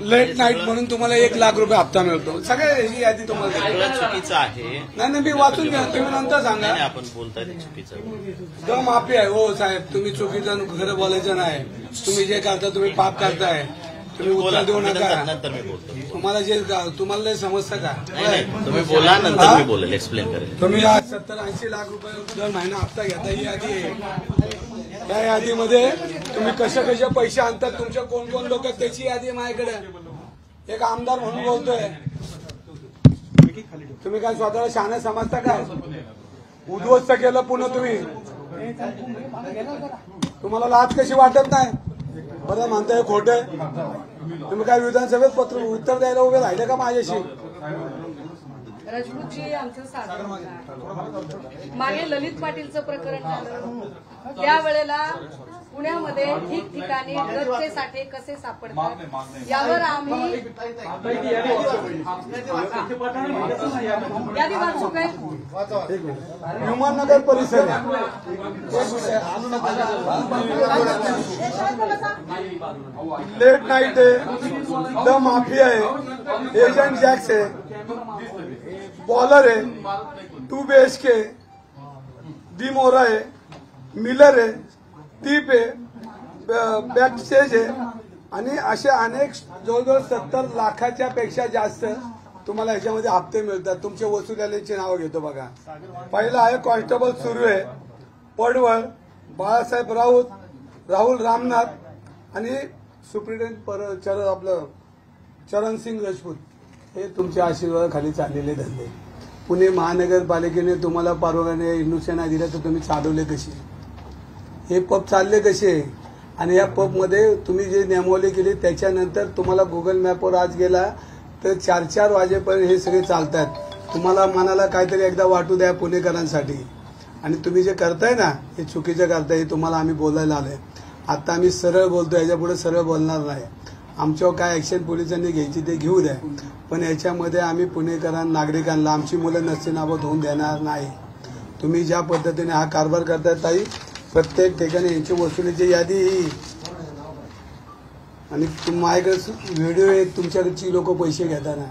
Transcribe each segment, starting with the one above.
Late night म्हणून तुम्हाला 1 लाख रुपये हप्ता मिळतो. सगळे ही यादी तुम्हाला चुकीचं आहे. नाही मी वाचून घ्या, तुम्ही नंतर सांगा. आपण बोलताय ते चुकीचं. द माफी आहे हो साहेब, तुम्ही चुकीचं खरं बोलायचं नाही. तुम्ही जे करता तुम्ही पाप करताय, तुम्ही उत्तर देऊ नका. नंतर मी बोलतो. तुम्हाला नाही समजतं का? तुम्ही बोला, नंतर मी बोलेल, एक्सप्लेन करेल. तुम्ही आज 70-80 लाख रुपये दर महिना हप्ता घेता, ही यादी आहे. या यादीमध्ये तुम्ही कसे कसे पैसे आणतात, तुमचे कोण कोण लोक, त्याची यादी आहे माझ्याकडे. एक आमदार म्हणून बोलतोय. तुम्ही काय स्वतःला शहाणे समजता काय? उद्ध्वस्त केलं पुन्हा तुम्ही. तुम्हाला लाज कशी वाटत नाही? बरं म्हणताय खोटे. तुम्ही काय विधानसभेत पत्र उत्तर द्यायला उभे राहिले का माझ्याशी? राजपूतजी आमचं साधन मागे ललित पाटीलचं प्रकरण झालं, त्यावेळेला पुण्यामध्ये ठिकठिकाणी ड्रग्जचे साठे कसे सापडतात यावर आम्ही यादी वाचू काय? विमाननगर परिसर लेट नाईट आहे, द माफी आहे, एजंट जॅक्स आहे, बॉलर आहे, 2 BHK, दी मोरा आहे, मिलर आहे, टीप आहे, बॅक स्टेज आहे आणि असे अनेक जवळजवळ 70 लाखाच्या पेक्षा जास्त तुम्हाला ह्याच्यामध्ये हप्ते मिळतात. तुमचे वसुलीची नावं घेतो बघा. पहिला आहे कॉन्स्टेबल सुर्वे, पडवळ, बाळासाहेब राऊत, राहुल रामनाथ आणि सुप्रिटेंडेंट आपलं चरण सिंग राजपूत. हे तुमच्या आशीर्वादाखाली चाललेले धंदे. पुणे महानगरपालिकेने तुम्हाला परवानगी इंडस्ट्री नाही दिल्या तर तुम्ही चालवले कसे? हे पब चालले कसे? आणि या पबमध्ये तुम्ही जे नियमावली केली त्याच्यानंतर तुम्हाला गुगल मॅपवर आज गेला तर 4-4 वाजेपर्यंत हे सगळे चालतात. तुम्हाला मनाला काहीतरी एकदा वाटू द्या पुणेकरांसाठी. आणि तुम्ही जे करताय ना हे चुकीचं करताय, हे तुम्हाला आम्ही बोलायला आलोय. आता आम्ही सरळ बोलतो, याच्यापुढे सरळ बोलणार नाही. आमच्यावर काय ऍक्शन पोलिसांनी घ्यायची ते घेऊ द्या, पण याच्यामध्ये आम्ही पुणेकरांना, नागरिकांना आमची मुलं नसतीनाबत होऊन देणार नाही. तुम्ही ज्या पद्धतीने हा कारभार करताय ताई, प्रत्येक ठिकाणी यांची वसुलीची यादी ही आणि माझ्याकडे व्हिडिओ आहे तुमच्याकडची लोक पैसे घेताना,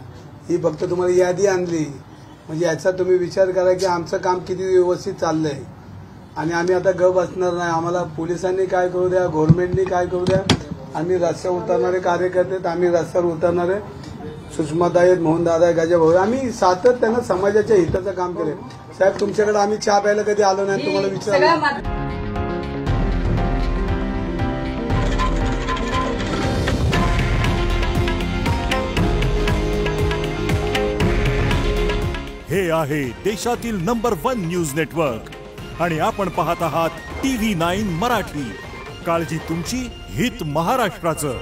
ही फक्त तुम्हाला यादी आणली म्हणजे याचा तुम्ही विचार करा की आमचं काम किती व्यवस्थित चाललंय. आणि आम्ही आता गप बसणार नाही. आम्हाला पोलिसांनी काय करू द्या, गव्हर्नमेंटनी काय करू द्या. आम्ही रस्त्यावर उतरणारे कार्यकर्ते, आम्ही रस्त्यावर उतरणारे सुषमाताई आहेत, मोहनदादा आहे, गजाभाऊ. आम्ही सातत्यानं समाजाच्या हिताचं काम करेल. साहेब तुमच्याकडे आम्ही चहा प्यायला कधी आलो नाही, तुम्हाला विचारलं. हे आहे देशातील नंबर 1 न्यूज नेटवर्क आणि आपण पाहत आहात TV9 मराठी. काळजी तुमची, हित महाराष्ट्राचं.